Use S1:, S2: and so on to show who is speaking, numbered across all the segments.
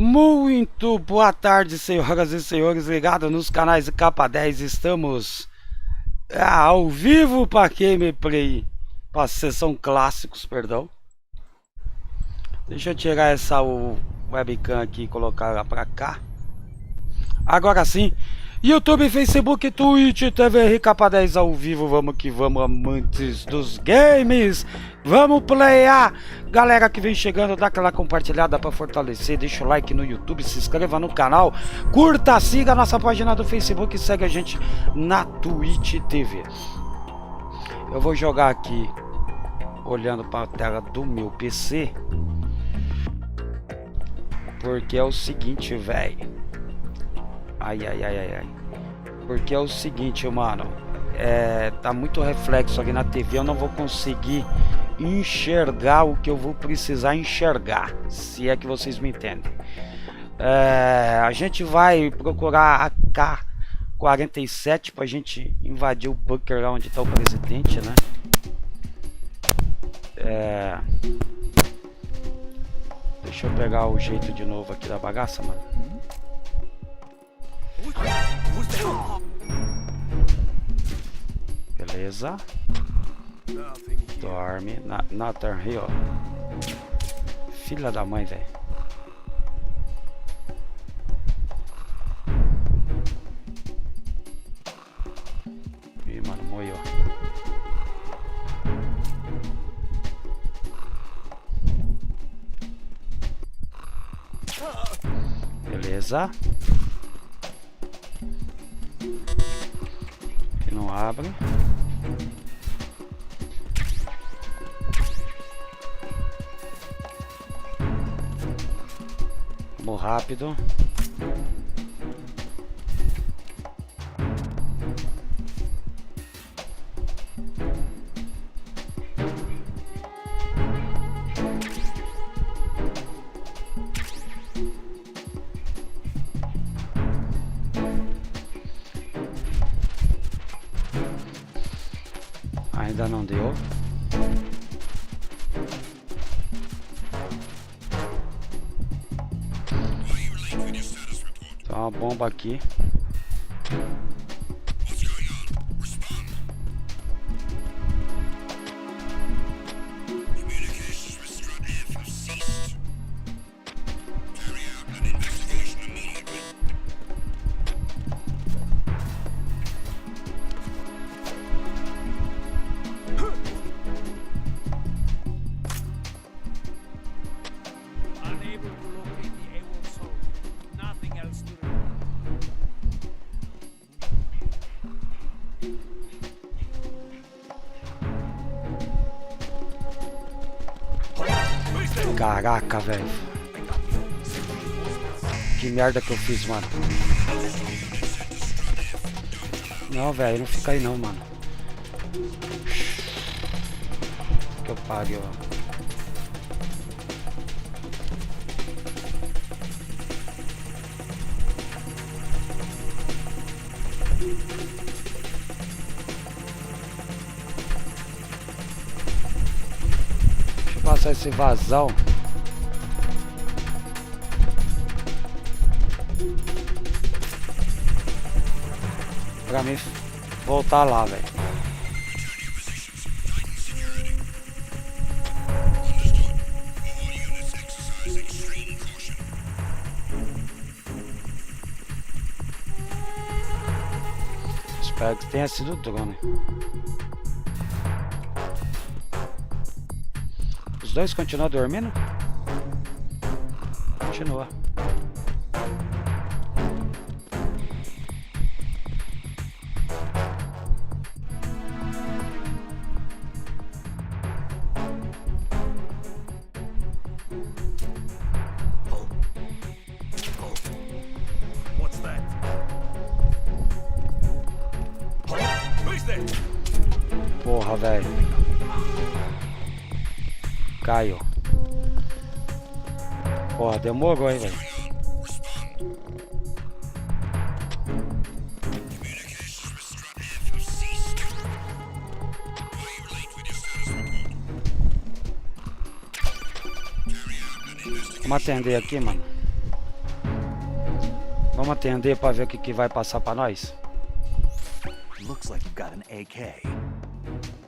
S1: Muito boa tarde, senhoras e senhores, ligados nos canais de capa 10. Estamos ao vivo para gameplay, para sessão clássicos, perdão. Deixa eu tirar essa webcam aqui e colocar ela para cá. Agora sim, YouTube, Facebook, Twitch, TV capa 10 ao vivo. Vamos que vamos, amantes dos games. Vamos playar. Galera que vem chegando, dá aquela compartilhada para fortalecer. Deixa o like no YouTube, se inscreva no canal, curta, siga a nossa página do Facebook e segue a gente na Twitch TV. Eu vou jogar aqui olhando para a tela do meu PC, porque é o seguinte, velho. Ai. Porque é o seguinte, mano. Tá muito reflexo aqui na TV. Eu não vou conseguir enxergar o que eu vou precisar enxergar, se é que vocês me entendem. A gente vai procurar a AK-47 pra gente invadir o bunker lá onde tá o presidente, né? Deixa eu pegar o jeito de novo aqui da bagaça, mano. Beleza. Dorme. Nathan Hill. Filha da mãe, velho. Ih, mano, moiou. Beleza. Aqui não abre. Vamos rápido. Ainda não deu. Tem uma bomba aqui. Caraca, velho. Que merda que eu fiz, mano. Não, velho, não fica aí não, mano. Que eu pariu. Deixa eu passar esse vazão. Pra mim voltar lá, velho. Espero que tenha sido o drone. Os dois continuam dormindo? Continua. Porra, velho. Caiu. Porra, demorou, hein, velho. Vamos atender aqui, mano. Vamos atender pra ver o que vai passar pra nós.
S2: Looks like you've got an AK.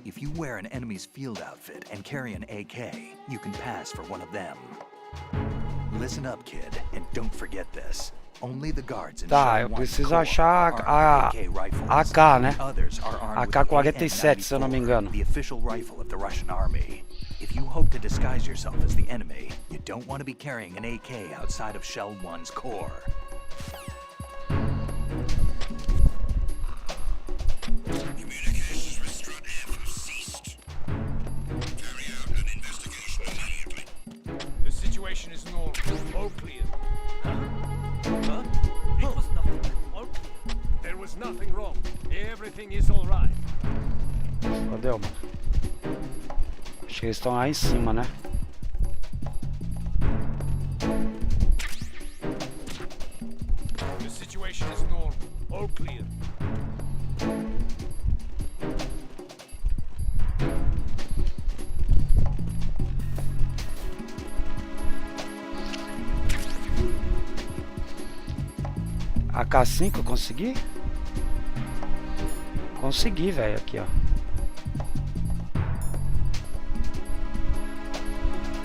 S2: If you wear an enemy's field outfit and carry an AK, you can pass for one of them. Listen up, kid, and don't forget this. Only the guards in
S1: Tá, eu preciso achar a AK, né? AK-47, se eu não me engano.
S2: The official rifle of the Russian army. If you hope to disguise yourself as the enemy, you don't want to be carrying an AK outside of Shell 1's core.
S3: Communications with Strut F have ceased. Carry out an investigation immediately.
S4: The situation is normal. All clear.
S5: Huh? It was nothing. All clear.
S4: There was nothing wrong. Everything is all right.
S1: Cadê, mano? Acho que eles estão lá em cima, né?
S4: The situation is normal. All clear.
S1: AK-5 eu consegui? Consegui, velho, aqui, ó.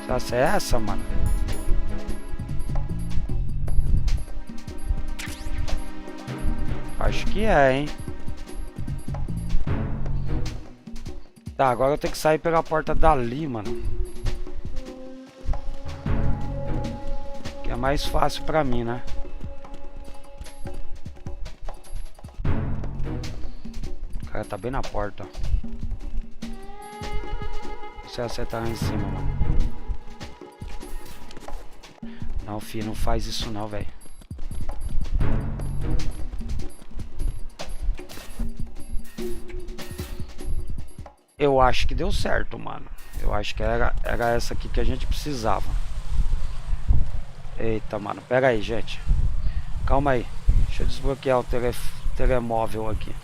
S1: Será que é essa, mano? Acho que é, hein? Tá, agora eu tenho que sair pela porta dali, mano. Que é mais fácil pra mim, né? O cara tá bem na porta, ó. Se acertar lá em cima, mano. Não, filho, não faz isso não, velho. Eu acho que deu certo, mano. Eu acho que era essa aqui que a gente precisava. Eita, mano. Pera aí, gente. Calma aí. Deixa eu desbloquear o telemóvel aqui.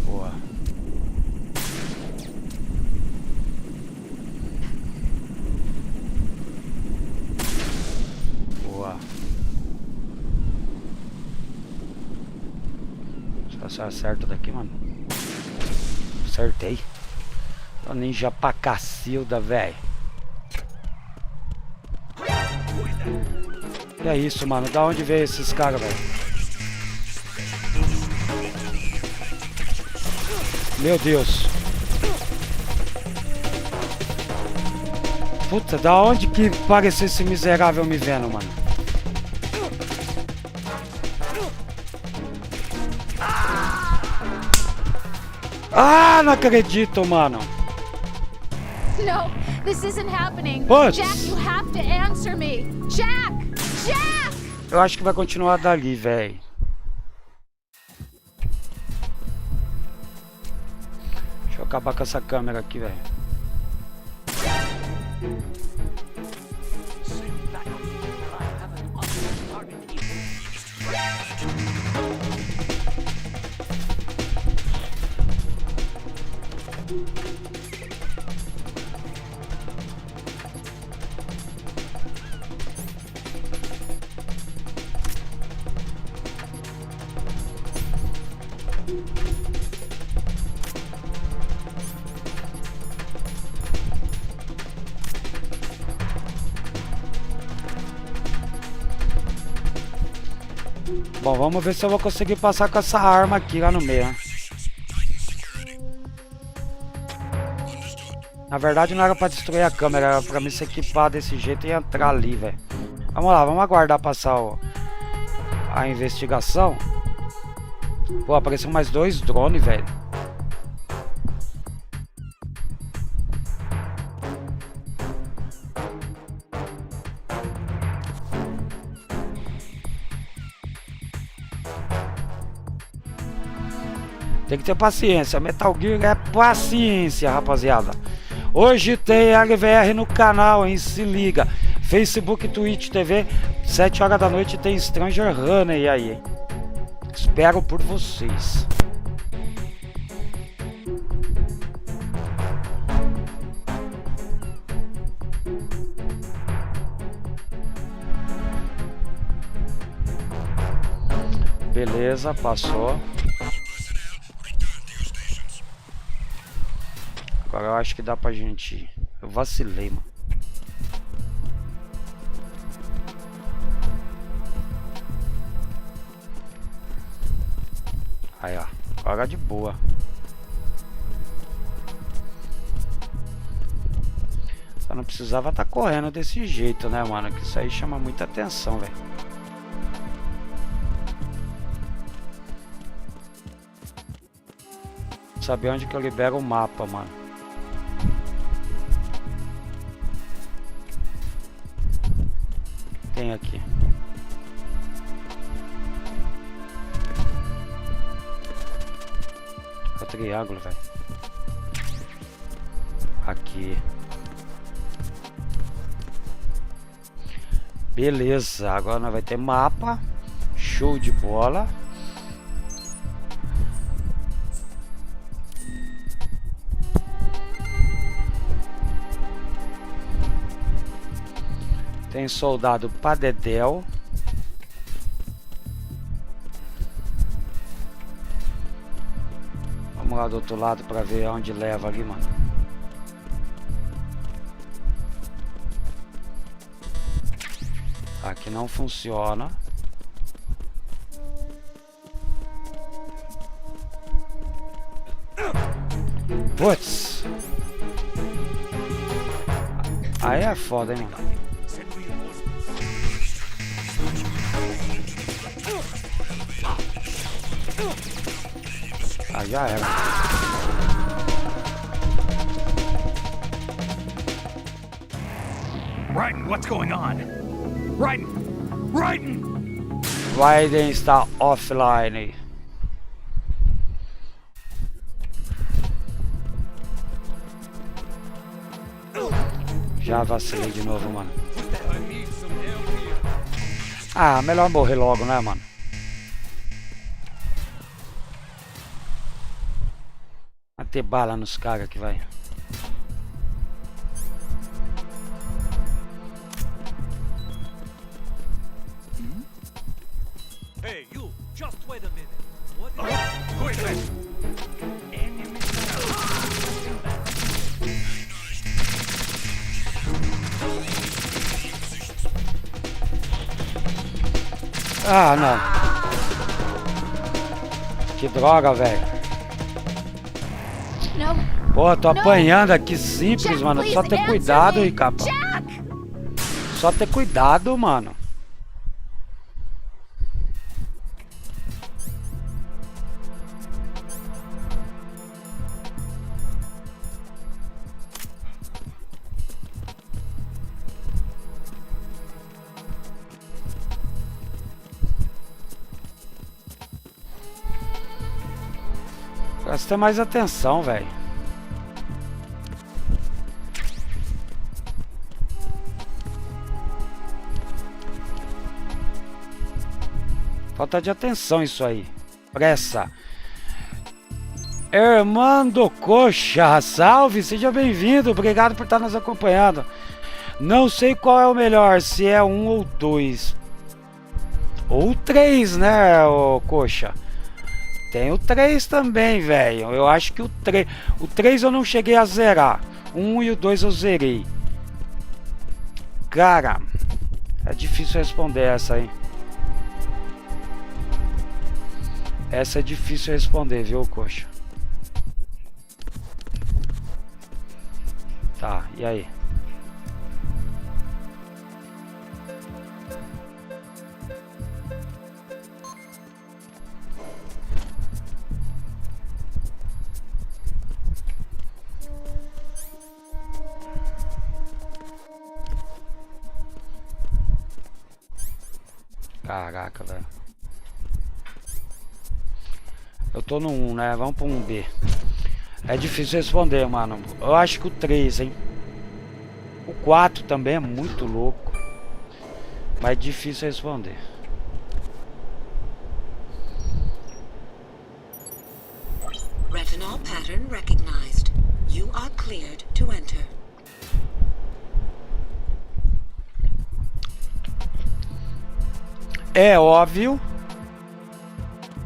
S1: Boa. Boa. Se eu acerto daqui, mano. Acertei. O ninja pra cacilda, velho. Que é isso, mano? Da onde veio esses caras, velho? Meu Deus. Puta, da onde que pareceu esse miserável me vendo, mano? Ah, não acredito, mano.
S6: No, this isn't happening.
S1: Putz.
S6: Jack, you have to answer me. Jack! Jack!
S1: Eu acho que vai continuar dali, velho. Deixa eu acabar com essa câmera aqui, velho. Bom, vamos ver se eu vou conseguir passar com essa arma aqui lá no meio, né? Na verdade não era pra destruir a câmera, era pra me se equipar desse jeito e entrar ali, velho. Vamos lá, vamos aguardar passar a investigação. Pô, apareceu mais 2 drones, velho. Tem que ter paciência. Metal Gear é paciência, rapaziada. Hoje tem LVR no canal, hein? Se liga. Facebook, Twitch, TV, 7 horas da noite tem Stranger Honey aí, hein? Espero por vocês. Beleza, passou. Agora eu acho que dá pra gente ir. Eu vacilei, mano. Aí, ó. Agora de boa. Só não precisava estar correndo desse jeito, né, mano? Que isso aí chama muita atenção, velho. Saber onde que eu libero o mapa, mano. Tem aqui. É o triângulo, velho. Aqui. Beleza, agora nós vai ter mapa. Show de bola. Tem soldado Padedel. Vamos lá do outro lado pra ver aonde leva ali, mano. Aqui não funciona. Putz. Aí é foda, hein, mano. Ah, já era.
S2: Raiden, what's going on? Raiden! Raiden!
S1: Raiden está offline. Já vacilei de novo, mano.
S4: I need some help here.
S1: Ah, melhor morrer logo, né, mano? Vai ter bala nos caras que vai.
S5: Hey, you! Just wait a minute. What is
S2: Wait a minute!
S1: Ah, não. Que droga, velho.
S6: No.
S1: Pô, tô
S6: Não.
S1: apanhando aqui simples,
S6: Jack,
S1: mano.
S6: please
S1: Só ter
S6: answer
S1: cuidado,
S6: me.
S1: aí, capa.
S6: Jack!
S1: Só ter cuidado, mano. Presta mais atenção, velho. Falta de atenção isso aí. Pressa. Hermando Coxa, salve, seja bem-vindo. Obrigado por estar nos acompanhando. Não sei qual é o melhor, se é 1 ou 2. Ou 3, né, ô Coxa? Tem o 3 também, velho. Eu acho que o 3. O 3 eu não cheguei a zerar. O 1 e o 2 eu zerei. Cara, é difícil responder essa aí. Essa é difícil responder, viu, Coxa? Tá, e aí? Caraca, velho. Eu tô no 1, né? Vamos pro 1B. É difícil responder, mano. Eu acho que o 3, hein? O 4 também é muito louco. Mas é difícil responder.
S7: Retinol pattern recognized. You are cleared to enter.
S1: É óbvio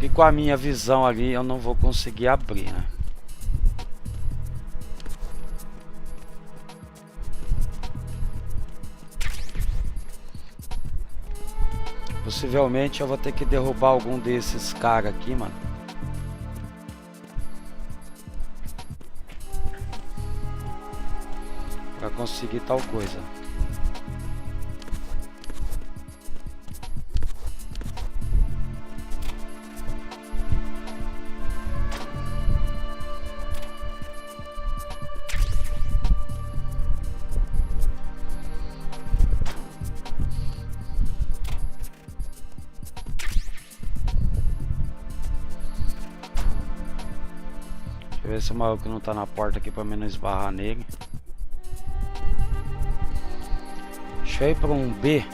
S1: que com a minha visão ali eu não vou conseguir abrir, né? Possivelmente eu vou ter que derrubar algum desses caras aqui, mano. Pra conseguir tal coisa. Deixa eu ver se o maluco não tá na porta aqui pra mim não esbarrar nele. Deixa eu ir pra um B.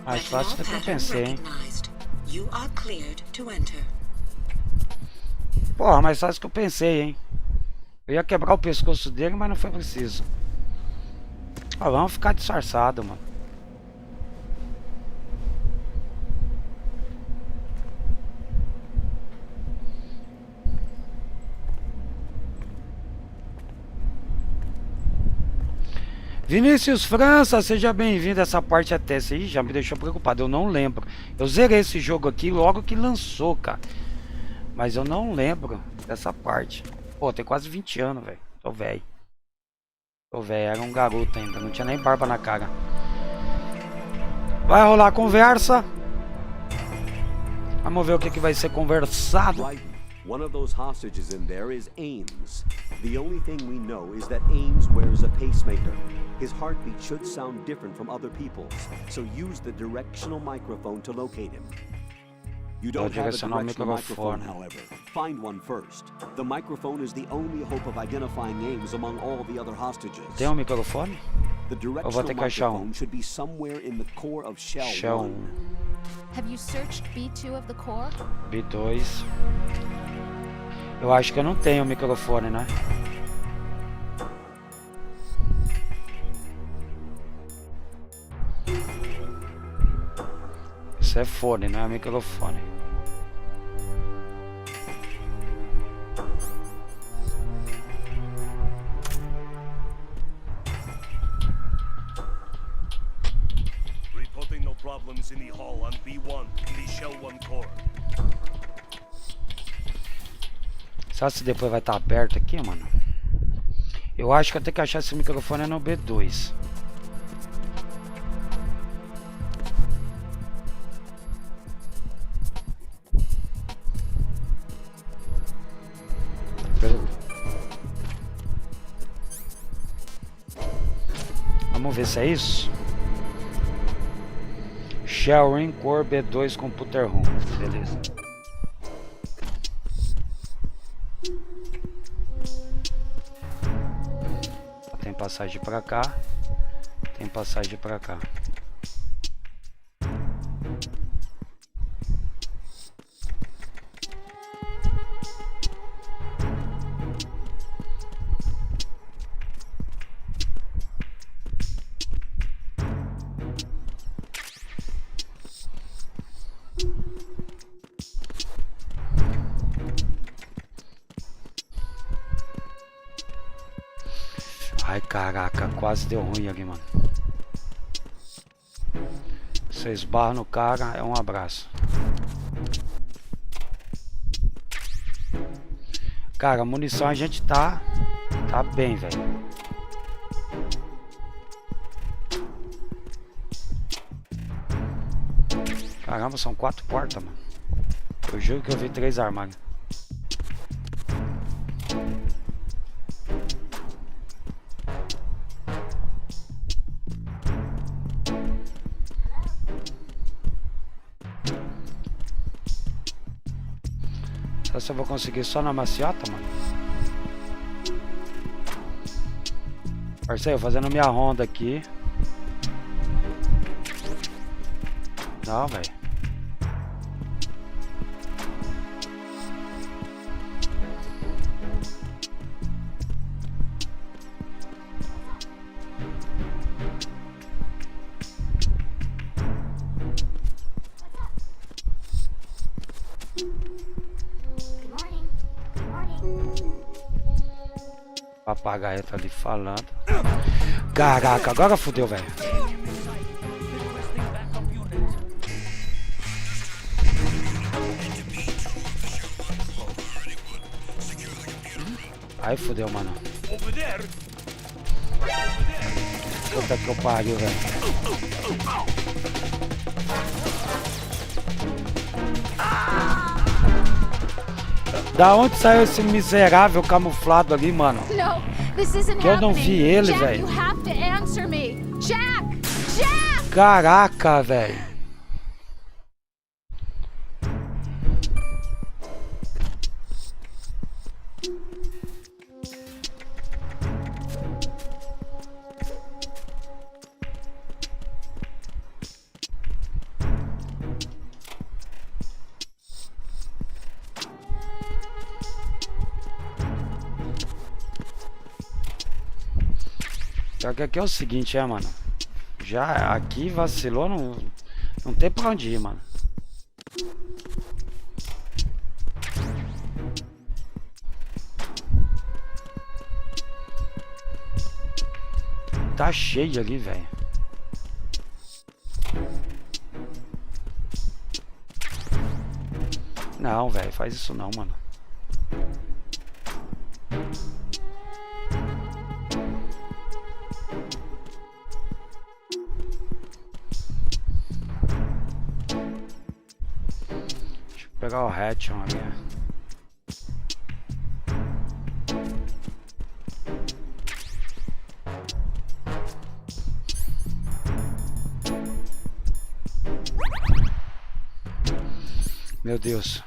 S1: Mais fácil do que eu pensei, hein? Porra, mais fácil do que eu pensei, hein? Eu ia quebrar o pescoço dele, mas não foi preciso. Ó, vamos ficar disfarçado, mano. Vinícius França, seja bem-vindo a essa parte até. Essa aí já me deixou preocupado, eu não lembro. Eu zerei esse jogo aqui logo que lançou, cara. Mas eu não lembro dessa parte. Pô, tem quase 20 anos, velho. Tô velho. Tô velho, era um garoto ainda, não tinha nem barba na cara. Vai rolar conversa. Vamos ver o que vai ser conversado.
S8: One of those hostages in there is Ames. The only thing we know is that Ames wears a pacemaker. His heartbeat should sound different from other people's, so use the directional microphone to locate him. You don't have a directional microphone, however. Find one first. The microphone is the only hope of identifying Ames among all the other hostages.
S1: Tem um microfone?
S8: The directional microphone should be somewhere in the core of Shell 1.
S6: Have you searched B2 of the core?
S1: B2. Eu acho que eu não tenho microfone, né? Isso é fone, não é microfone.
S4: Reporting no problems in the hall on B1 in the Shell 1 core.
S1: Sabe se depois vai estar aberto aqui, mano? Eu acho que eu tenho que achar esse microfone no B2. Vamos ver se é isso. Shell Core B2 Computer Room. Beleza. Tem passagem pra cá. Tem passagem pra cá. Ai, caraca, quase deu ruim ali, mano. Você esbarra no cara, é um abraço. Cara, munição a gente tá bem, velho. Caramba, são 4 portas, mano. Eu juro que eu vi 3 armários. Ver se eu vou conseguir só na maciota, mano. Parceiro, fazendo minha ronda aqui. Não, velho. Papagaio tá ali falando. Caraca, agora fodeu, velho.
S5: Requesting backup unit.
S1: Aí fodeu, mano.
S4: Over there!
S1: Puta que eu pariu, velho. Da onde saiu esse miserável camuflado ali, mano?
S6: No, this isn't
S1: Que eu não
S6: happening.
S1: vi ele,
S6: Jack,
S1: velho.
S6: you have to answer me. Jack! Jack!
S1: Caraca, velho. Só que aqui é o seguinte, mano. Já aqui vacilou, não tem pra onde ir, mano. Tá cheio ali, velho. Não, velho, faz isso não, mano. Pegar o hatch ali. Meu Deus.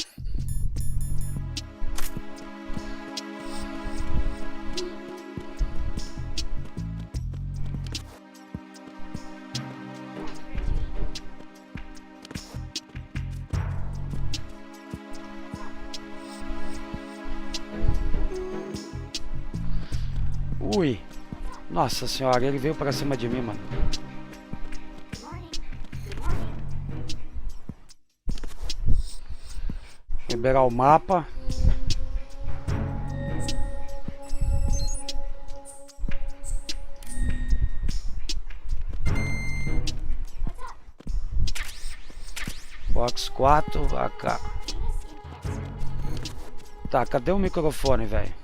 S1: Ui. Nossa senhora, ele veio pra cima de mim, mano. Liberar o mapa. Box 4, AK. Tá, cadê o microfone, velho?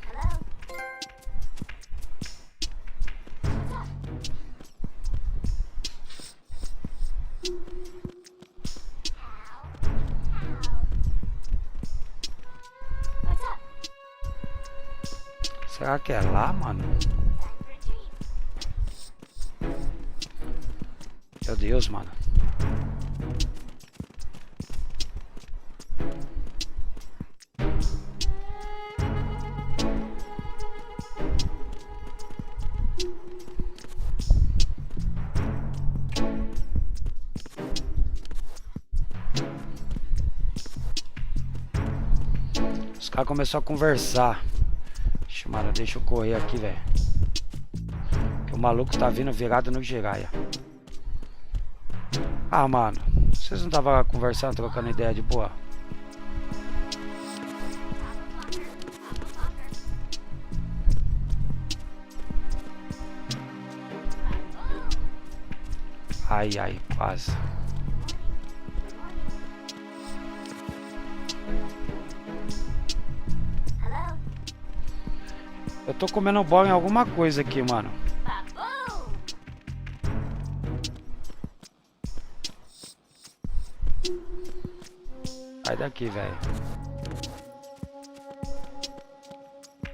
S1: Será que é lá, mano? Meu Deus, mano. Os caras começaram a conversar. Mano, deixa eu correr aqui, velho. Que o maluco tá vindo virado no giraia. Ah, mano. Vocês não estavam conversando, trocando ideia de boa? Ai, ai, quase. Eu tô comendo bola em alguma coisa aqui, mano. Sai daqui, velho.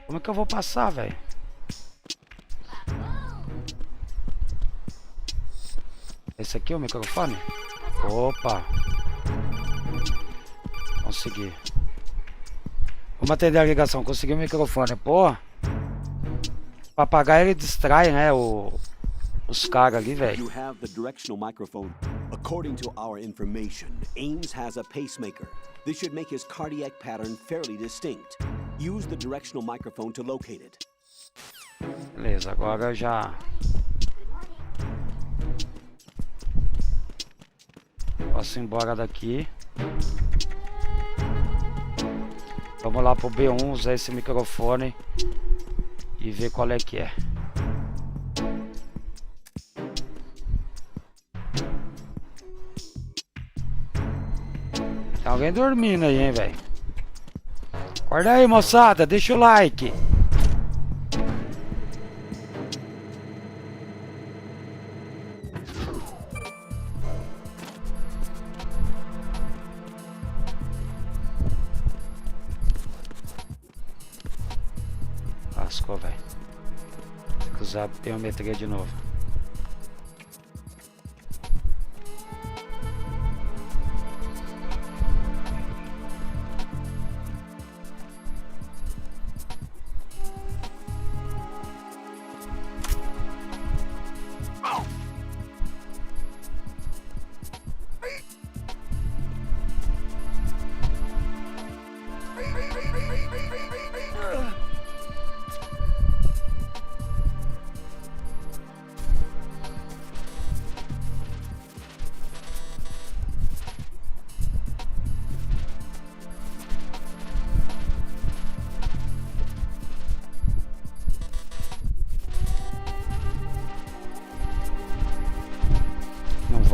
S1: Como é que eu vou passar, velho? Esse aqui é o microfone? Opa! Consegui. Vamos atender a ligação. Consegui o microfone. Pô. Papagaio ele distrai, né? Os caras ali, velho.
S8: You have the directional microphone. According to our information, Ames has a pacemaker. This should make his cardiac pattern fairly distinct. Use the directional microphone to locate it.
S1: Beleza, agora eu já... Posso ir embora daqui. Vamos lá pro B1, usar esse microfone e ver qual é que é. Tem alguém dormindo aí, hein, velho? Acorda aí, moçada, deixa o like. Lascou, velho. Tem que usar a biometria de novo.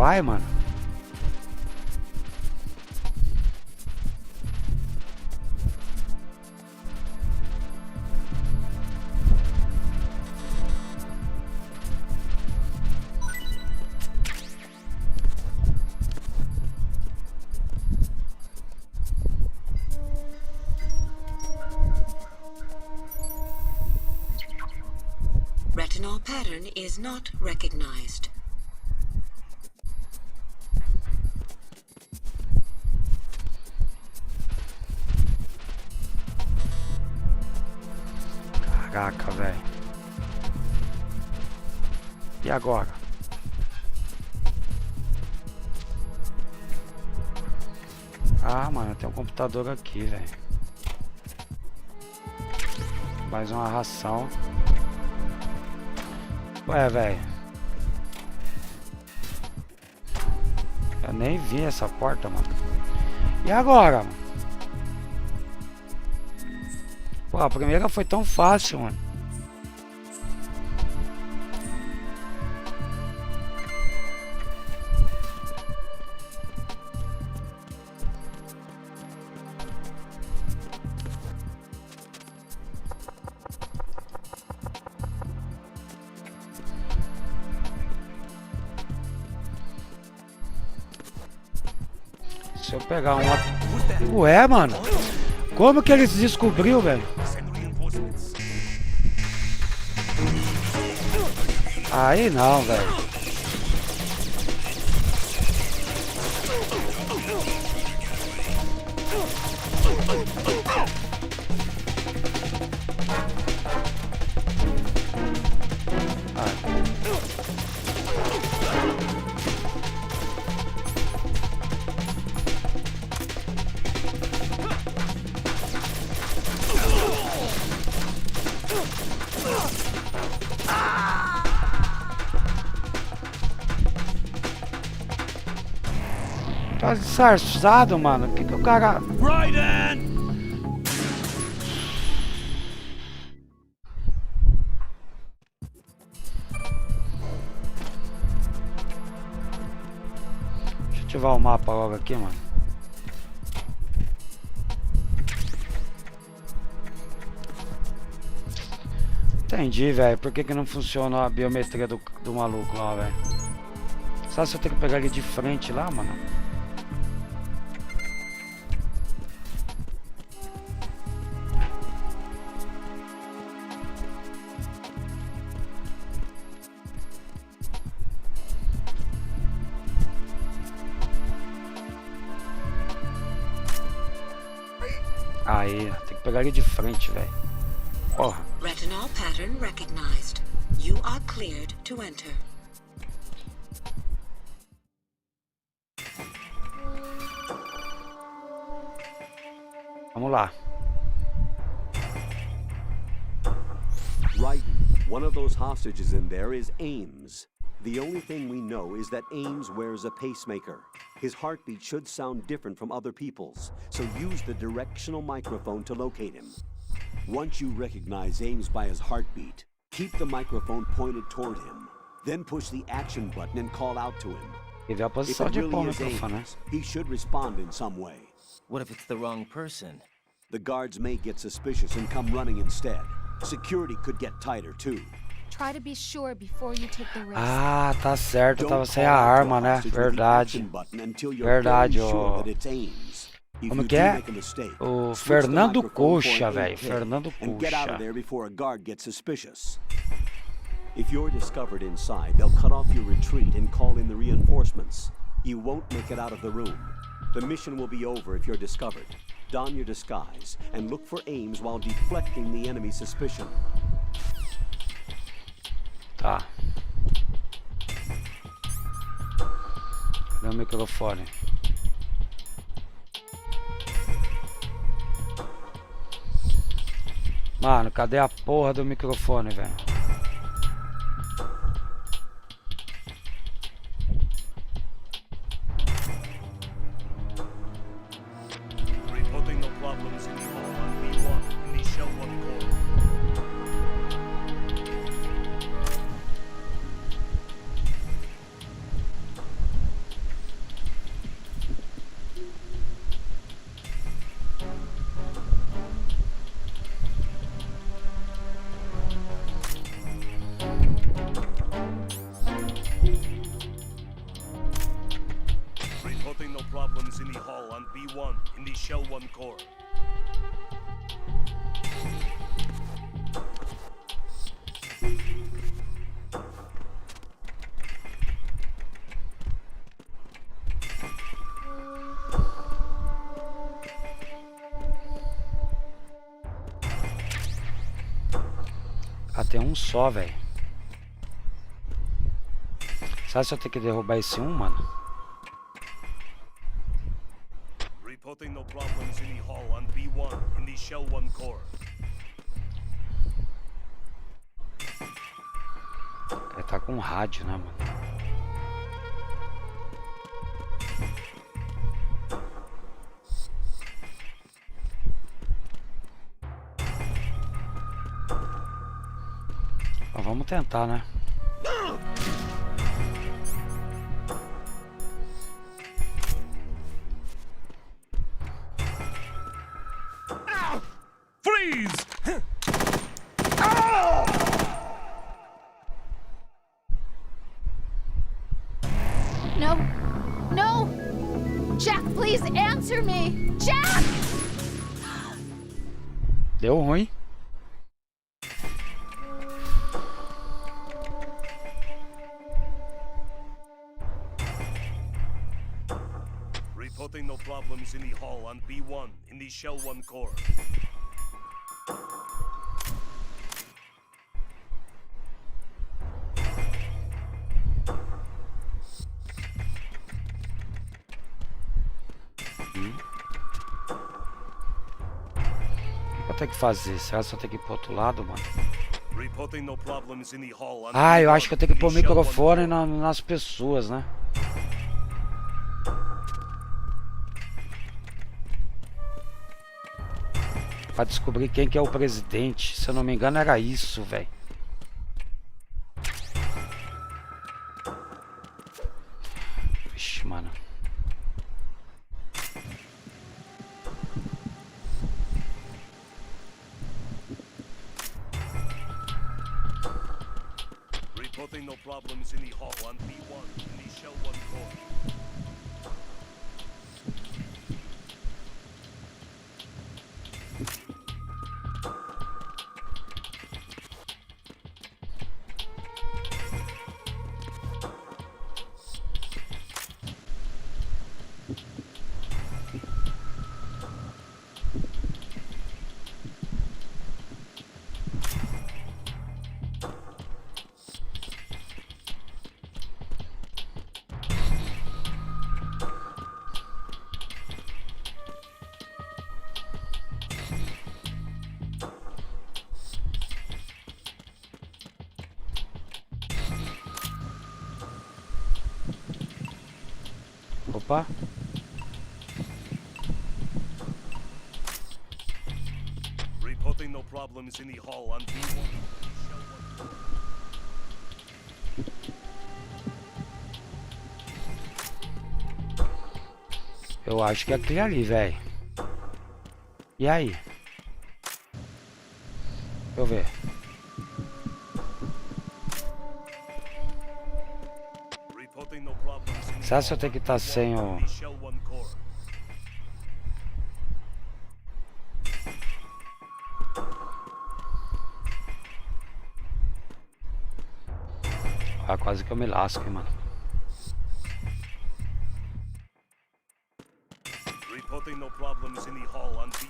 S1: Vai, mano.
S7: Retinal pattern is not recognized.
S1: Caraca, velho. E agora? Ah, mano, tem um computador aqui, velho. Mais uma ração. Ué, velho. Eu nem vi essa porta, mano. E agora, mano? Pô, a primeira foi tão fácil, mano. Se eu pegar uma... Ué, mano. Como que eles descobriu, velho? Aí não, velho. Tá disfarçado, mano. O que que o cara... Deixa eu ativar o mapa logo aqui, mano. Entendi, velho. Por que que não funciona a biometria do maluco lá, velho? Só se eu tenho que pegar ele de frente lá, mano. Aí, tem pegar ele de frente, velho. Porra.
S7: Retinol pattern recognized. You are cleared to enter.
S1: Vamos lá.
S8: Right. One of those hostages in there is Ames. The only thing we know is that Ames wears a pacemaker. His heartbeat should sound different from other people's, so use the directional microphone to locate him. Once you recognize Ames by his heartbeat, keep the microphone pointed toward him. Then push the action button and call out to him.
S1: E vê a
S8: If
S1: posição
S8: it
S1: de pôr o
S8: really is
S1: microfone, né?
S8: Ames, he should respond in some way.
S5: What if it's the wrong person?
S8: The guards may get suspicious and come running instead. Security could get tighter too.
S6: Try to be sure before you take the risk.
S1: Ah, tá certo. Eu tava
S8: Don't
S1: sem
S8: call
S1: a
S8: out to
S1: arma, né?
S8: hostage with the
S1: Verdade.
S8: action button until you're
S1: Verdade,
S8: very sure
S1: ó.
S8: that it's Ames. If
S1: Como
S8: you
S1: que
S8: do
S1: é?
S8: make a mistake,
S1: O
S8: switch the
S1: Fernando
S8: microphone for
S1: Coxa,
S8: an
S1: velho.
S8: AK
S1: Fernando
S8: and get out of
S1: Coxa.
S8: there before a guard gets suspicious. If you're discovered inside, they'll cut off your retreat and call in the reinforcements. You won't make it out of the room. The mission will be over if you're discovered. Don your disguise and look for Ames while deflecting the enemy's suspicion.
S1: Tá. Meu microfone. Mano, cadê a porra do microfone, velho?
S4: Reporting no problems in the hall on B1 in the shell 1 core. Reporting no problems in the hall on B1 in the shell 1 core.
S1: Ah, tem um só, velho. Sabe se eu tenho que derrubar esse um, mano?
S4: Reporting no problems in the hall on B1 in the shell 1 core.
S1: Ele tá com rádio, né, mano? Mas vamos tentar, né?
S4: Freeze!
S6: No. No! Jack, please answer me! Jack!
S1: Deu ruim.
S4: Reporting no problems in the hall on B1 in the shell 1 core.
S1: O que eu tenho que fazer? Será que eu tenho que ir pro outro lado, mano?
S4: Reporting no problems in the hall on
S1: Ah, eu
S4: B1
S1: acho que eu tenho que
S4: in
S1: pôr o
S4: the shell 1
S1: microfone
S4: core.
S1: nas pessoas, né? Pra descobrir quem que é o presidente. Se eu não me engano era isso, velho. Vixe, mano.
S4: Reporting no problems in the hall on B1 in the shell 1 core.
S1: Opa.
S4: Reporting no problems in the hall on B1.
S1: Eu acho que é aquele ali, velho. E aí? Deixa eu ver.
S4: Reporting no problems in the
S1: Será que eu
S4: hall
S1: tenho que
S4: on
S1: estar sem
S4: B1
S1: o...
S4: in the Shell 1 core.
S1: Ah, quase que eu me lasco, hein, mano.
S4: Reporting no problems in the hall on B1.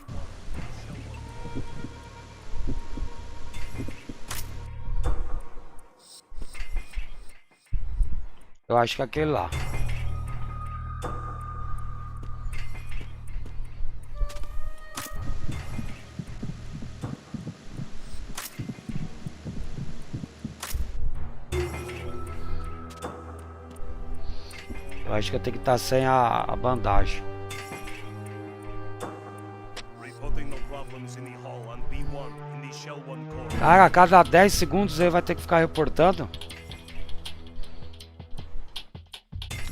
S1: Eu acho que é aquele lá. Eu acho que eu tenho que estar sem a bandagem.
S4: Reporting no problems in the hall on B1 in the Shell 1 core.
S1: Cara, a cada 10 segundos ele vai ter que ficar reportando.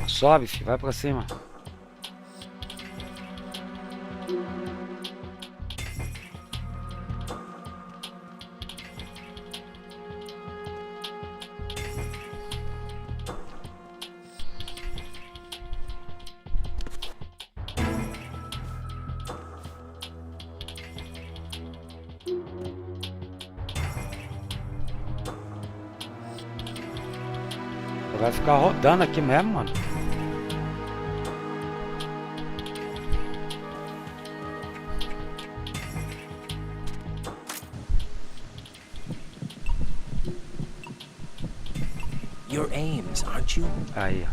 S1: Sobe, filho, vai pra cima. Vai ficar rodando aqui mesmo, mano.
S9: You're Ames, aren't you?
S1: Aí, ó.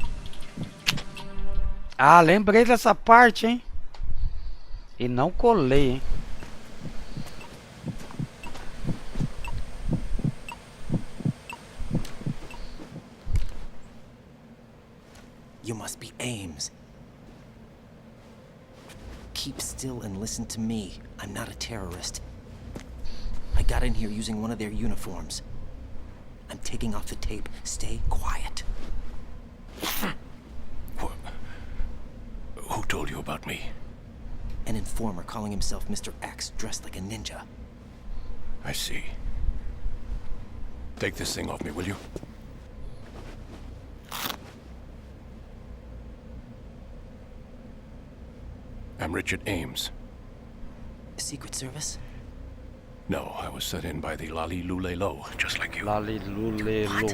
S1: Ah, lembrei dessa parte, hein? E não colei, hein?
S9: You must be Ames. Keep still and listen to me. I'm not a terrorist. I got in here using one of their uniforms. I'm taking off the tape. Stay quiet.
S3: Who told you about me?
S9: An informer calling himself Mr. X, dressed like a ninja.
S3: I see. Take this thing off me, will you? I'm Richard Ames.
S9: Secret Service?
S3: No, I was sent in by the Lali Lule Lo, just like you.
S1: Lali Lule Lo.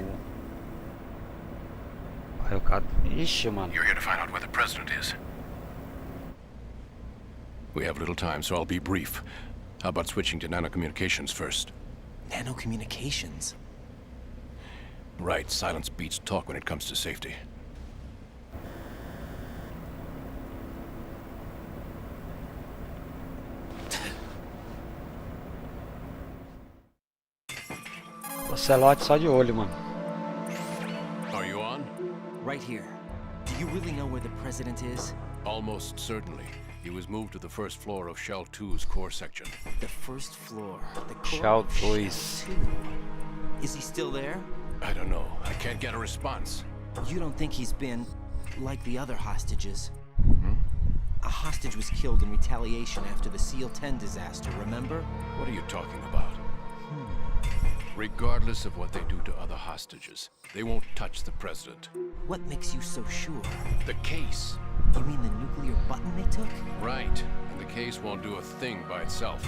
S1: Aí o cara... Ixi, mano.
S3: You're here to find out where the president is. We have little time, so I'll be brief. How about switching to nanocommunications first?
S9: Nanocommunications?
S3: Right, silence beats talk when it comes to safety.
S1: Ocelote só de olho, mano.
S3: Are you on?
S9: Right here. Do you really know where the president is?
S3: Almost certainly. He was moved to the first floor of Shell 2's core section.
S9: The first floor. The core
S1: Shell
S9: of
S1: 2.
S9: Shell 2. Is he still there?
S3: I don't know. I can't get a response.
S9: You don't think he's been like the other hostages? A hostage was killed in retaliation after the SEAL 10 disaster, remember?
S3: What are you talking about? Regardless of what they do to other hostages, they won't touch the president.
S9: What makes you so sure?
S3: The case.
S9: You mean the nuclear button they took?
S3: Right. And the case won't do a thing by itself.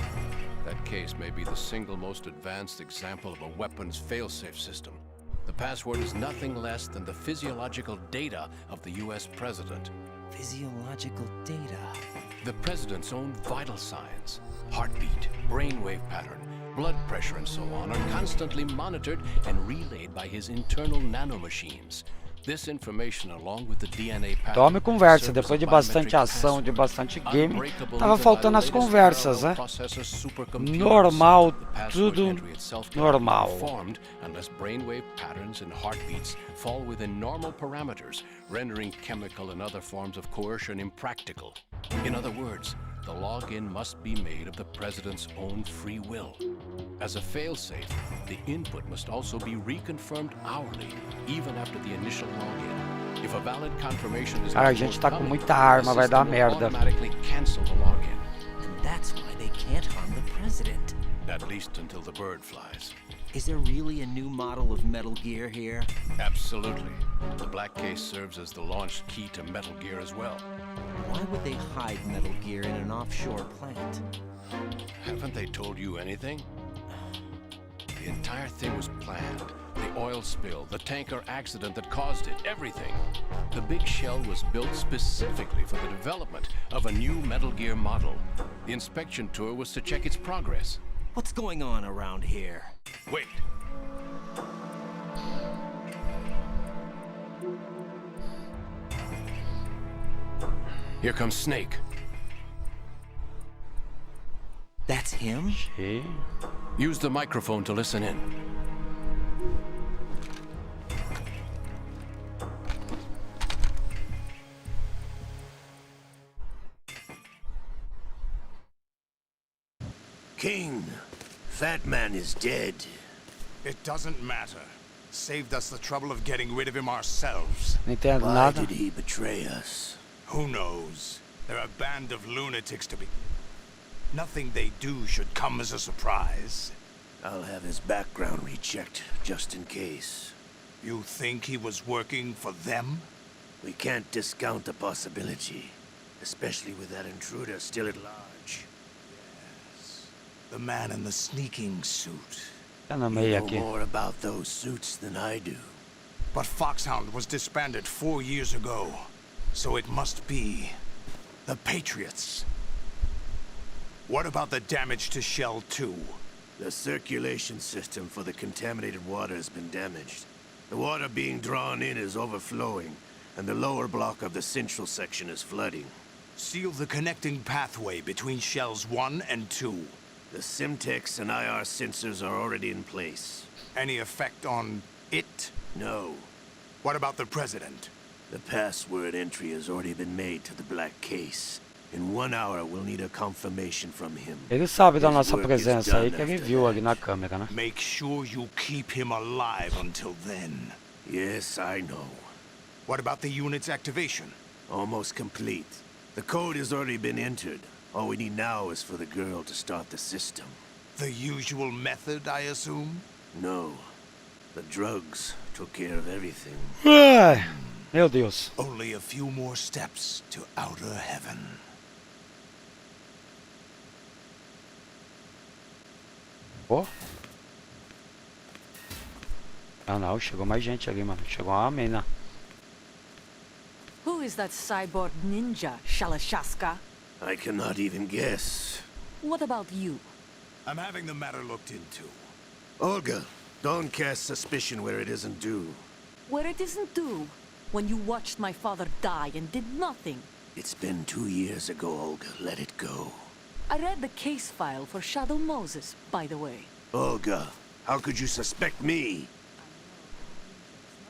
S3: That case may be the single most advanced example of a weapons failsafe system. The password is nothing less than the physiological data of the US president.
S9: Physiological data?
S3: The president's own vital signs, heartbeat, brainwave pattern, blood pressure and so on are constantly monitored and relayed by his internal nanomachines. This information, along with the DNA pattern,
S1: Tome conversa.
S3: serves
S1: Depois de
S3: as
S1: bastante
S3: biometric
S1: ação, de
S3: password,
S1: bastante game,
S3: unbreakable
S1: tava
S3: even by
S1: faltando
S3: the
S1: as
S3: latest
S1: conversas,
S3: parallel
S1: né?
S3: processor supercomputers.
S1: Normal,
S3: The password
S1: tudo
S3: entry itself cannot be
S1: normal.
S3: performed unless brainwave patterns and heartbeats fall within normal parameters, rendering chemical and other forms of coercion impractical. In other words, the login must be made of the president's own free will. As a failsafe, the input must also be reconfirmed hourly, even after the initial login. If a valid confirmation is
S1: Cara, a
S3: not
S1: gente tá com
S3: forthcoming,
S1: muita arma,
S3: the
S1: vai dar
S3: system will
S1: merda.
S3: automatically cancel the login,
S9: And that's why they can't harm the president.
S3: at least until the bird flies.
S9: Is there really a new model of Metal Gear here?
S3: Absolutely. The black case serves as the launch key to Metal Gear as well.
S9: Why would they hide Metal Gear in an offshore plant?
S3: Haven't they told you anything? The entire thing was planned. The oil spill, the tanker accident that caused it, everything. The big shell was built specifically for the development of a new Metal Gear model. The inspection tour was to check its progress.
S9: What's going on around here?
S3: Wait. Here comes Snake.
S9: That's him?
S1: E...
S3: Use the microphone to listen in.
S10: King, Fat Man is dead.
S11: It doesn't matter. Saved us the trouble of getting rid of him ourselves.
S1: Não entendo
S10: Why
S1: nada.
S10: did he betray us?
S11: Who knows? They're a band of lunatics to be... Nothing they do should come as a surprise.
S10: I'll have his background rechecked, just in case.
S11: You think he was working for them?
S10: We can't discount the possibility, especially with that intruder still at large.
S11: Yes. The man in the sneaking suit.
S1: Tá no
S10: You
S1: meio
S10: know
S1: aqui.
S10: more about those suits than I do.
S11: But Foxhound was disbanded 4 years ago. So it must be... the Patriots. What about the damage to Shell 2?
S10: The circulation system for the contaminated water has been damaged. The water being drawn in is overflowing, and the lower block of the central section is flooding.
S11: Seal the connecting pathway between Shells 1 and 2.
S10: The Simtex and IR sensors are already in place.
S11: Any effect on it?
S10: No.
S11: What about the President?
S10: The password entry has already been made to the black case. In 1 hour, we'll need a confirmation from him.
S1: Ele sabe da
S10: His
S1: nossa
S10: work is
S1: presença aí,
S10: done
S1: que ele
S10: after
S1: viu
S10: that.
S1: ali na câmera, né?
S11: Make sure you keep him alive until then.
S10: Yes, I know.
S11: What about the unit's activation?
S10: Almost complete. The code has already been entered. All we need now is for the girl to start the system.
S11: The usual method, I assume?
S10: No. The drugs took care of everything.
S1: Ai, meu Deus.
S11: Only a few more steps to outer heaven.
S1: Pô. Ah não, chegou mais gente ali, mano. Chegou uma mina.
S12: Who is that cyborg ninja, Shalashaska?
S10: I cannot even guess.
S12: What about you?
S11: I'm having the matter looked into.
S10: Olga, don't cast suspicion where it isn't due.
S12: Where it isn't due, when you watched my father die and did nothing.
S10: It's been 2 years ago, Olga. Let it go.
S12: I read the case file for Shadow Moses, by the way.
S10: Olga, how could you suspect me?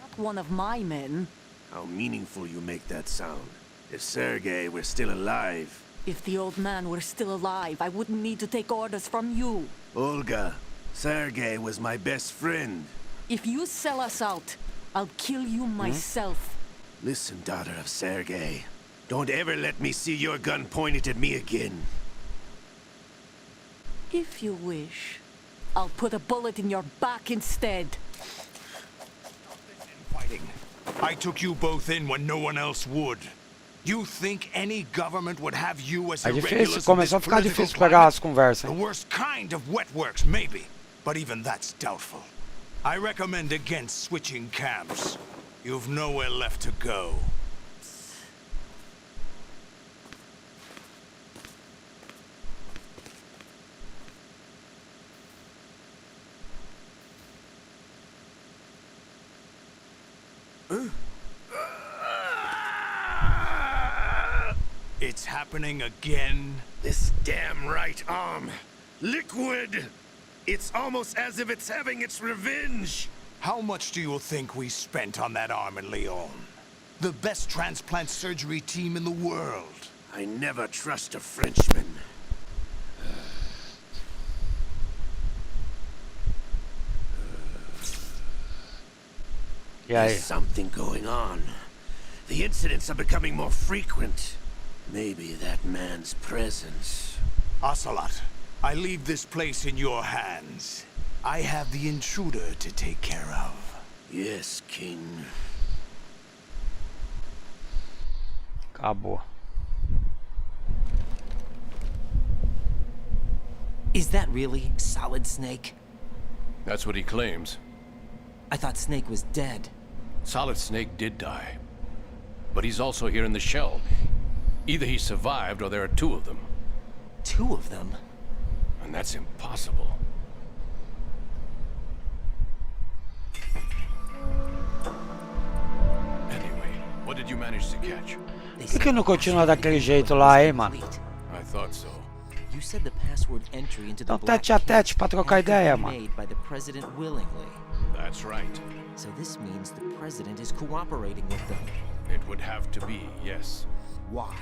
S12: Not one of my men.
S10: How meaningful you make that sound. If Sergei were still alive...
S12: If the old man were still alive, I wouldn't need to take orders from you.
S10: Olga, Sergei was my best friend.
S12: If you sell us out, I'll kill you myself.
S10: Listen, daughter of Sergei. Don't ever let me see your gun pointed at me again.
S12: If you wish, I'll put a bullet in your back instead.
S11: Fighting. I took you both in when no one else would. You think any government would have you as
S1: É
S11: irregulars
S1: difícil,
S11: in
S1: começou a
S11: this
S1: ficar
S11: political
S1: difícil pegar as
S11: climate?
S1: conversas.
S11: The worst kind of wet works, maybe. But even that's doubtful. I recommend against switching camps. You've nowhere left to go. It's happening again.
S10: This damn right arm. Liquid! It's almost as if it's having its revenge.
S11: How much do you think we spent on that arm in Lyon? The best transplant surgery team in the world.
S10: I never trust a Frenchman. There's something going on. The incidents are becoming more frequent. Maybe that man's presence.
S11: Ocelot, I leave this place in your hands. I have the intruder to take care of.
S10: Yes, King.
S1: Acabou.
S9: Is that really Solid Snake?
S3: That's what he claims.
S9: I thought Snake was dead.
S3: Solid Snake did die. But he's also here in the shell. Either he survived or there are two of them.
S9: Two of them?
S3: And that's impossible. Anyway, what did you manage to catch?
S1: Por que não continua daquele jeito lá, hein, mano?
S3: I thought so.
S9: You said the password entry into the
S1: Então
S9: black
S1: tete a tete
S9: case
S1: pra trocar ideia, mano.
S9: made by the president willingly.
S3: That's right.
S9: So this means the president is cooperating with them.
S3: It would have to be, yes.
S9: Why?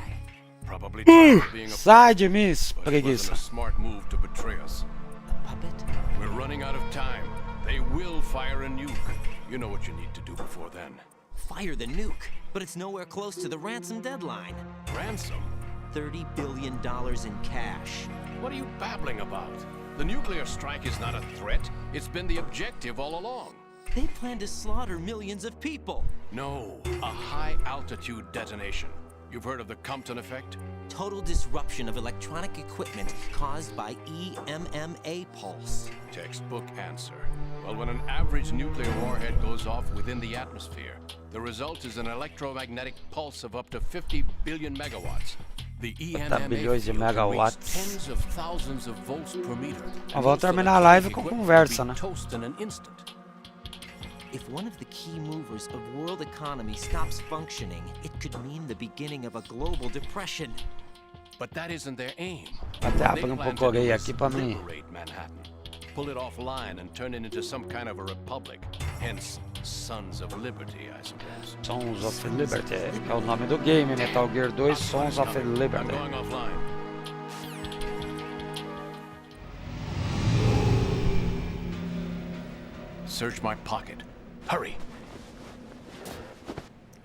S3: Probably tired of being a
S1: Sai de mim,
S3: but it wasn't
S1: preguiça.
S3: a smart move to betray us.
S9: A puppet?
S3: We're running out of time. They will fire a nuke. You know what you need to do before then.
S9: Fire the nuke, but it's nowhere close to the ransom deadline.
S3: Ransom?
S9: $30 billion in cash.
S3: What are you babbling about? The nuclear strike is not a threat. It's been the objective all along.
S9: They plan to slaughter millions of people.
S3: No, a high-altitude detonation. You've heard of the Compton effect?
S9: Total disruption of electronic equipment caused by EMMA pulse.
S3: Textbook answer. Well, when an average nuclear warhead goes off within the atmosphere, the result is an electromagnetic pulse of up to 50 billion megawatts. The EMMA
S1: bilhões de
S3: field can reach
S1: megawatts.
S3: tens of thousands of volts per meter.
S1: Vamos terminar a live com conversa, né?
S3: Toast in an instant.
S9: If one of the key movers of world economy stops functioning, it could mean the beginning of a global depression.
S3: But that isn't their aim.
S1: Até
S3: What they
S1: abrir
S3: plan to
S1: pouco
S3: do
S1: aí
S3: is
S1: aqui pra mim.
S3: liberate Manhattan. Pull it offline and turn it into some kind of a republic. Hence, Sons of Liberty, I suppose.
S1: Sons of Liberty, que é o nome do game, Metal Gear 2, Sons of
S3: I'm
S1: Liberty.
S3: going offline. Search my pocket. Hurry!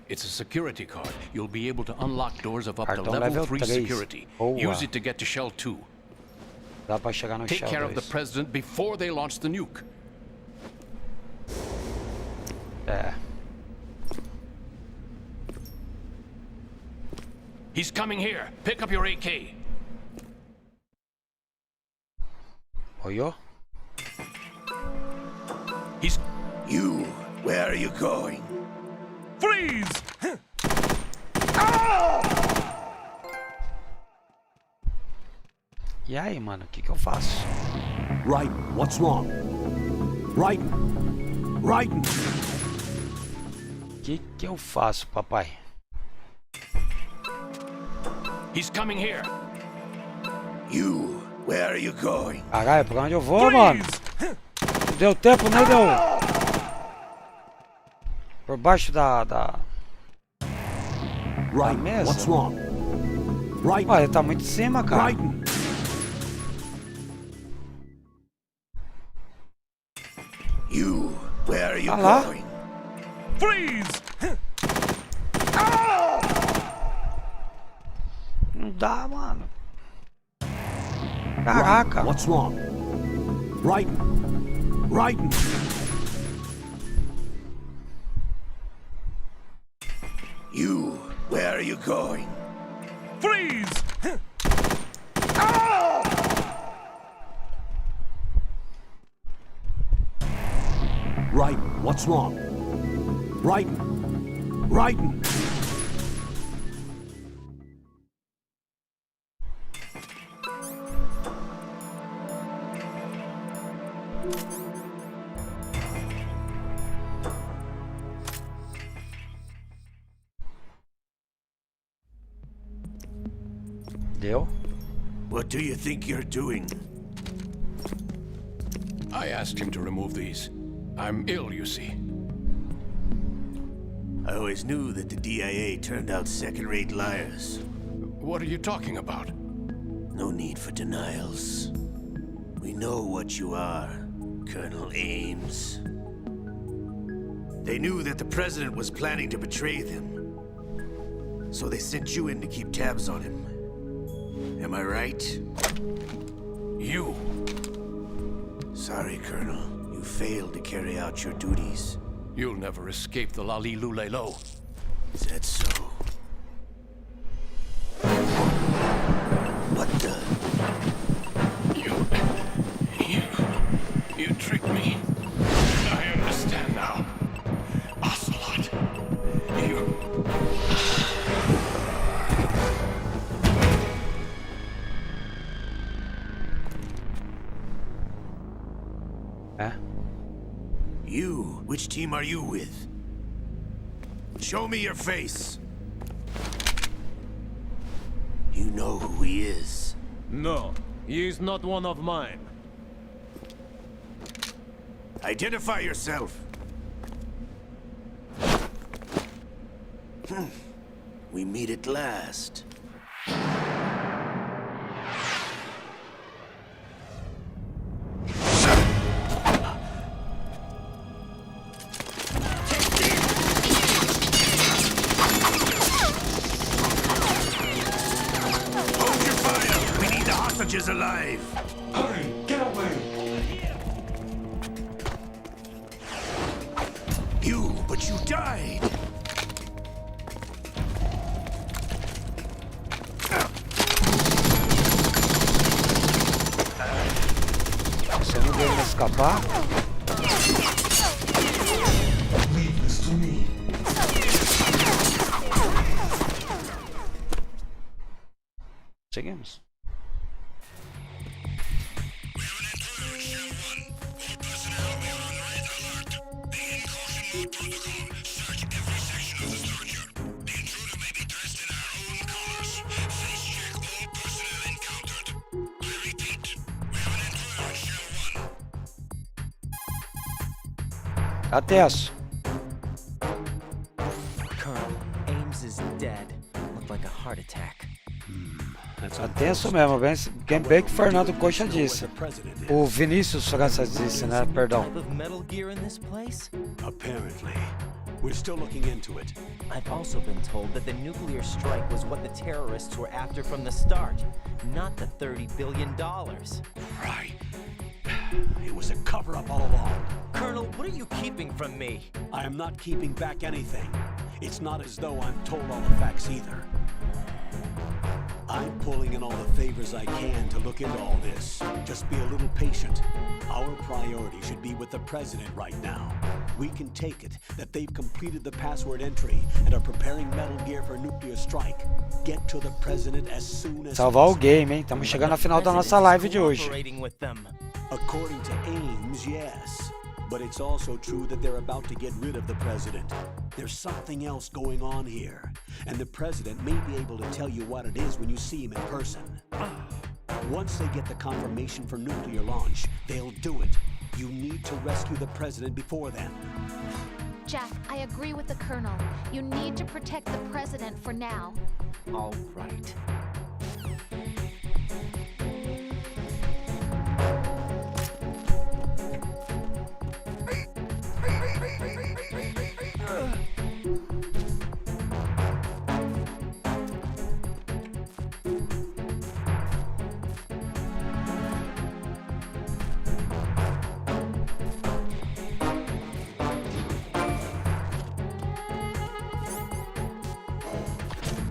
S3: It's a security card. You'll be able to unlock doors of up to
S1: Cartão
S3: level
S1: level
S3: 3
S1: 3.
S3: security.
S1: Boa.
S3: Use it to get to Shell 2.
S1: Dá pra chegar no
S3: Take
S1: Shell
S3: care of the
S1: 2.
S3: president before they launch the nuke.
S1: É.
S3: He's coming here. Pick up your AK.
S1: Olhou?
S3: He's...
S10: You, where are you going?
S4: Freeze!
S1: E aí, mano, o que que eu faço?
S8: Right, what's wrong? Right, right.
S1: O que que eu faço, papai?
S3: He's coming here.
S10: You, where are you going?
S1: Caralho, pra onde eu vou, mano? Não deu tempo, nem deu. Por baixo da
S8: Right,
S1: mesa?
S8: what's wrong? Right,
S1: Olha, tá muito em cima, cara.
S8: right.
S10: You, where are you
S1: Ah lá.
S10: going?
S4: Freeze!
S1: Não dá, mano. Caraca.
S8: What's wrong? Right, right.
S10: You, where are you going?
S4: Freeze!
S8: Right, what's wrong? Right, right.
S1: Deu?
S10: What do you think you're doing?
S3: I asked him to remove these. I'm ill, you see.
S10: I always knew that the DIA turned out second-rate liars.
S3: What are you talking about?
S10: No need for denials. We know what you are, Colonel Ames. They knew that the President was planning to betray them. So they sent you in to keep tabs on him. Am I right?
S3: You!
S10: Sorry, Colonel. You failed to carry out your duties.
S3: You'll never escape the Lali-Lulelo.
S10: Is that so? What the?
S3: You tricked me. I understand now. Ocelot.
S10: You? Which team are you with? Show me your face. You know who he is.
S13: No, he is not one of mine.
S10: Identify yourself. We meet at last. Is alive.
S11: Hurry, get away.
S10: But you died.
S1: Você não deu pra escapar?
S11: Leave this to me.
S1: Seguimos. Atesto.
S9: Colonel, Ames is dead. Looked like a heart attack.
S1: Tá tenso mesmo, bem que o Fernando Coxa disse. O Vinícius França disse, né? Perdão.
S9: Type of Metal Gear in this place?
S8: Apparently. We're still looking into it.
S9: I've also been told that the nuclear strike was what the terrorists were after from the start, not the $30 billion.
S8: Right. It was a cover-up all along.
S9: Colonel, what are you keeping from me?
S8: I am not keeping back anything. It's not as though I'm told all the facts either. I'm pulling in all the favors I can to look into all this. Just be a little patient. Our priority should be with the President right now. We can take it that they've completed the password entry and are preparing Metal Gear for nuclear strike. Get to the President as soon as
S1: Salvar o game, hein? Estamos chegando na final da nossa live de hoje.
S8: According to Ames, yes. But it's also true that they're about to get rid of the President. There's something else going on here. And the President may be able to tell you what it is when you see him in person. Once they get the confirmation for nuclear launch, they'll do it. You need to rescue the President before then.
S6: Jack, I agree with the Colonel. You need to protect the President for now.
S9: All right.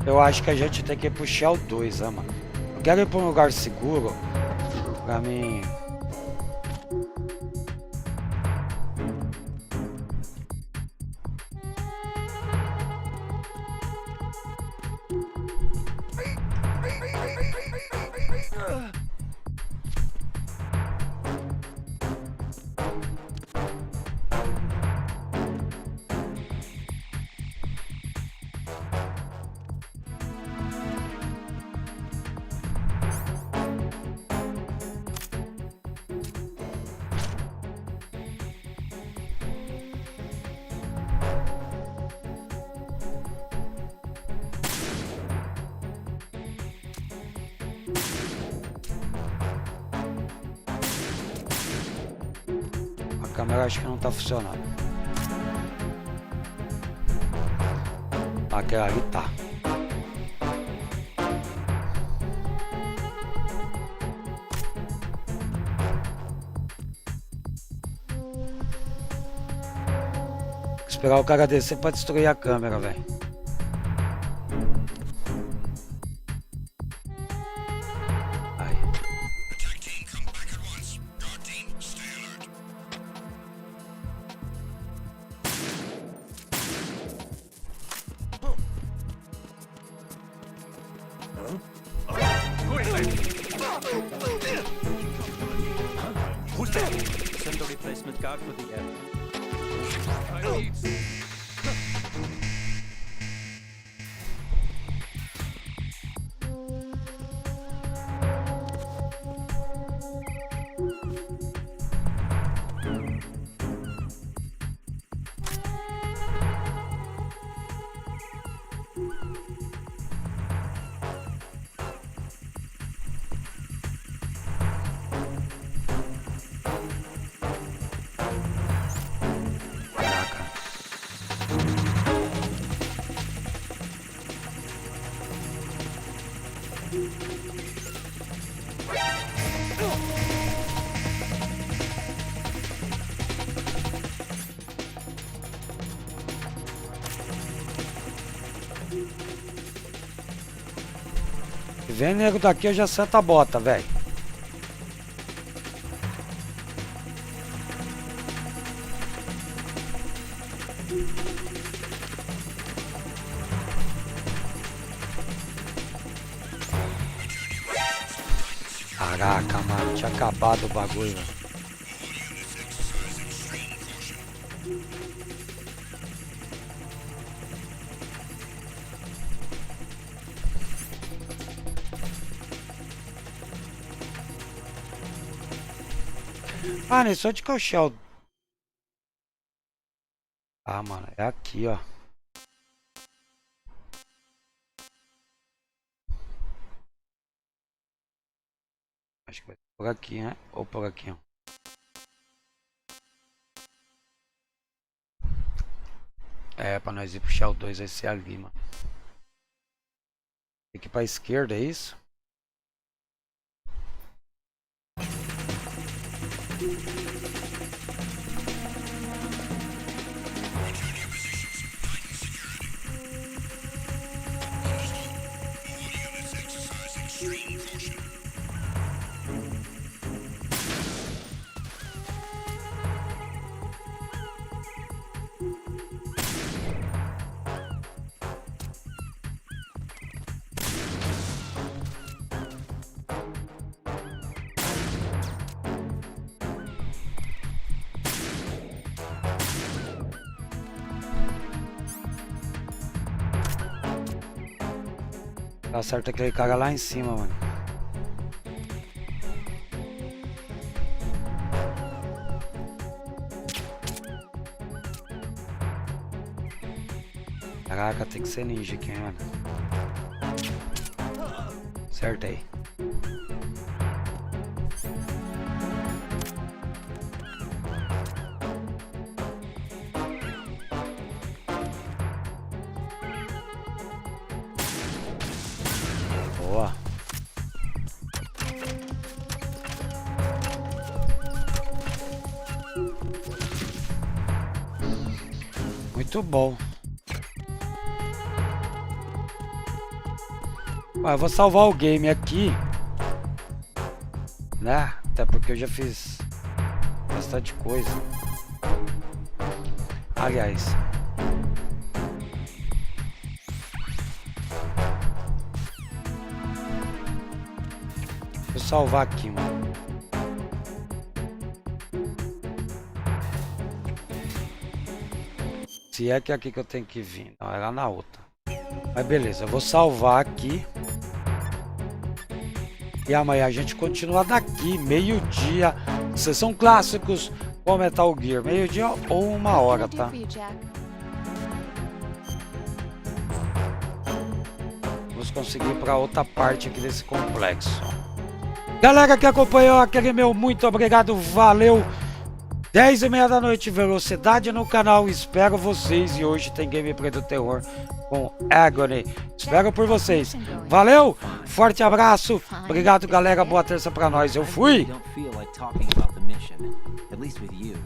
S1: Eu acho que a gente tem que puxar o 2, mano. Eu quero ir pra um lugar seguro pra mim. câmera acho que não tá funcionando. Aquela ali tá. Esperar o cara descer pra destruir a câmera, velho.
S5: Send a replacement guard for the air.
S1: Vem nego daqui, eu já sento a bota, velho. Caraca, mano, tinha acabado o bagulho, velho. Ah, nem só de coxel. Ah, mano, é aqui, ó. Acho que vai por aqui, né? Ou por aqui, ó. É, pra nós ir pro Shell 2 vai ser ali, mano. Tem que ir pra esquerda, é isso? Tá certo aquele cara lá em cima, mano. Caraca, tem que ser ninja aqui, mano. Acertei. Boa. Muito bom. Eu vou salvar o game aqui, né? Até porque eu já fiz bastante coisa. Aliás, vou salvar aqui, mano. Se é que é aqui que eu tenho que vir, não, é lá na outra. Mas beleza, eu vou salvar aqui. E amanhã a gente continua daqui, meio-dia, sessão clássicos com Metal Gear, meio-dia ou 1h, tá? Vamos conseguir ir para outra parte aqui desse complexo. Galera que acompanhou, aquele meu muito obrigado, valeu! 10h30 da noite, velocidade no canal. Espero vocês. E hoje tem gameplay do terror com Agony. Espero por vocês. Valeu, forte abraço. Obrigado, galera. Boa terça pra nós. Eu fui.
S9: Don't feel like talking about the mission, at least with you.